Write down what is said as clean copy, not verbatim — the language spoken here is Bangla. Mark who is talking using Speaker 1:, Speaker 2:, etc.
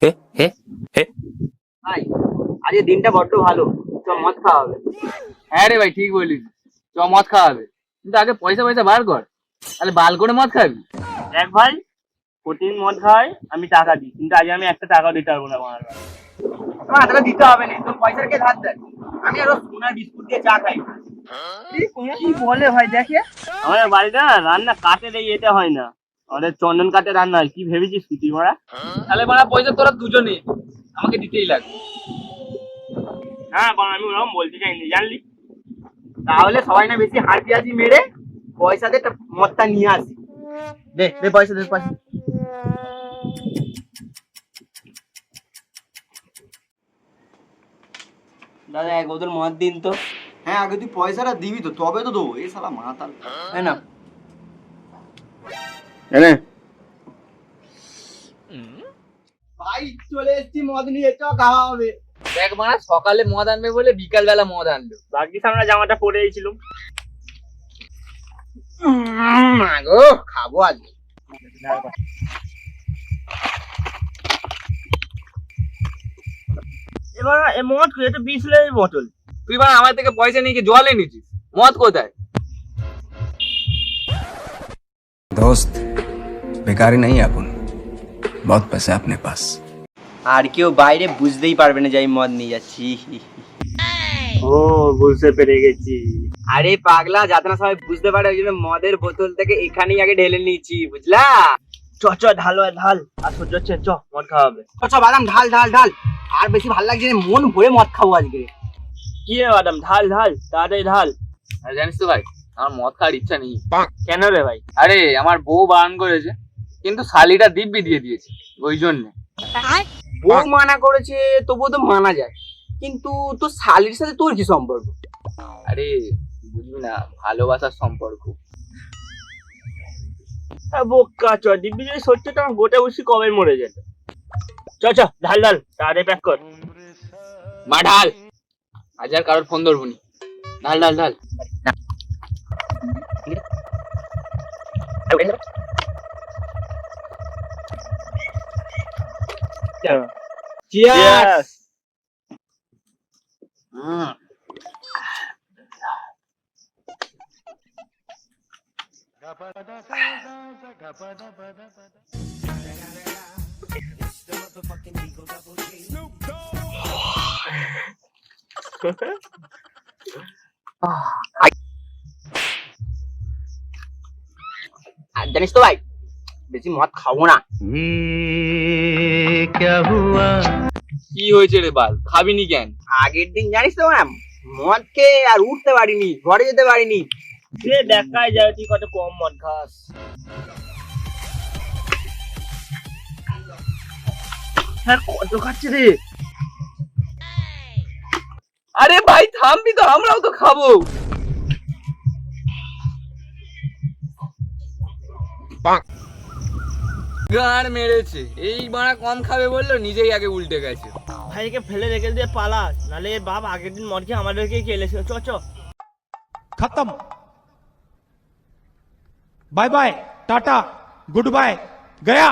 Speaker 1: হে হে হে
Speaker 2: ভাই আজকে দিনটা বড্ড ভালো, তো মদ খাওয়া হবে।
Speaker 3: হ্যাঁ রে ভাই, ঠিক বলিস। চ মদ খাওয়া হবে, কিন্তু আগে পয়সা পয়সা বার কর, তাহলে বাল করে মদ খাবি।
Speaker 2: দেখ ভাই, প্রতিদিন মদ খাওয়াই আমি টাকা দিই, কিন্তু আজ আমি একটা টাকাও দিতে পারবো না। তোমার টাকা দিতে হবে না, তোর পয়সা কে ধার দেয়? আমি আরো সোনার বিস্কুট দিয়ে চা খাই। কি বলে ভাই, দেখে আমাদের বাড়িতে না রান্না কাঠে দিয়ে যেতে হয় না, আমাদের চন্দন কাঠে রান্না হয়। কি ভেবেছিস তুই মারা?
Speaker 3: তাহলে বাড়া পয়সা তোরা দুজনে আমাকে দিতেই লাগবে।
Speaker 2: হ্যাঁ, আমি ওরকম বলতে চাইনি, জানলি? তাহলে সবাই না বেশি হাত দিয়াছি মেরে পয়সা দে, মদটা নিয়ে আসি। দে দে পয়সা, দে পয়সা। দাদা এক বোতল মদ দিন তো।
Speaker 4: হ্যাঁ, আগে তুই পয়সাটা দিবি তো, তবে তো দেবো। এই শালা মাতাল।
Speaker 2: হ্যাঁ না,
Speaker 4: ভাই চলে এসেছি, মদ নিয়ে চ, খাওয়া হবে।
Speaker 3: দেখ বাড়া, সকালে মদ আনবে বলে বিকাল বেলা মদ আনলো।
Speaker 2: ভাগ্যিস আমরা জামাটা পরে গেছিলাম।
Speaker 3: গো খাবো আজকে।
Speaker 2: এবার এ মদ খেয়ে তো 20 লিটারের বোতল।
Speaker 3: তুই বাড়া আমার থেকে পয়সা নিয়ে কি জল এনেছিস? মদ কোথায়?
Speaker 1: दोस्त बेकारी नहीं है अपन, बहुत पैसा है अपने पास।
Speaker 2: আর কেউ বাইরে বুঝতেই পারবে না যে আমি মদ নিয়ে যাচ্ছি। ও বুঝতে পেরে গেছি। আরে পাগলা, যাতে না সবাই বুঝতে পারে ওই জন্য মদের বোতল থেকে এখানেই আগে ঢেলে নিয়েছি, বুঝলা? চ চ, ঢাল ঢাল, আর সহ্য হচ্ছে, চ মদ খাওয়া হবে। চ বাদাম, ঢাল ঢাল ঢাল। আর বেশি ভালো লাগছে না, মন ভরে মদ খাবো আজকে। কি রে বাদাম, ঢাল ঢাল, তাড়াতাড়ি ঢাল।
Speaker 3: আর জানিস তো ভাই, আমার মদ খাওয়ার ইচ্ছা নেই।
Speaker 2: কেন রে ভাই?
Speaker 3: আরে আমার বউ বারণ করেছে, কিন্তু শালিটা দিব্যি দিয়ে দিয়েছে, ওই জন্য।
Speaker 2: বউ মানা করেছে তবুও তো মানা যায়, কিন্তু তোর শালির সাথে তোর কি সম্পর্ক?
Speaker 3: আরে বুঝবি না, ভালোবাসার সম্পর্ক।
Speaker 2: বোকা, চ দিব্যি যদি সত্যি তো আমার গোটা বসি কবে মরে যেত। চ চ, ঢাল ঢাল, তাড়াতাড়ি প্যাক কর।
Speaker 3: মা ঢাল, আজ আর কারোর ফোন ধরবো নি। ঢাল ঢাল ঢাল।
Speaker 2: Cheers! আর জানিস তো ভাই, বেশি মদ খাবো না।
Speaker 3: কি হয়েছে রে বাল, খাবি নি কেন?
Speaker 2: আগের দিন জানিস তো ম্যাম, মদ খেয়ে আর উঠতে পারিনি, ঘরে যেতে পারিনি। সে দেখাই যায় তুই কত কম মদ খাস। হ্যাঁ, কত খাচ্ছে রে?
Speaker 3: আরে ভাই থামবি তো, আমরাও তো খাবো। গান মেরেছে, এই বাড়া কম খাবে বললো, নিজেই আগে উল্টে গেছে।
Speaker 2: ভাইকে ফেলে রেখে দিয়ে পালা, নালে এর বাপ আগের দিন মদ খেয়ে আমাদেরকে খেলেছিল। চ চ।
Speaker 5: खत्म। बाय बाय, टाटा, गुड बाय, गया।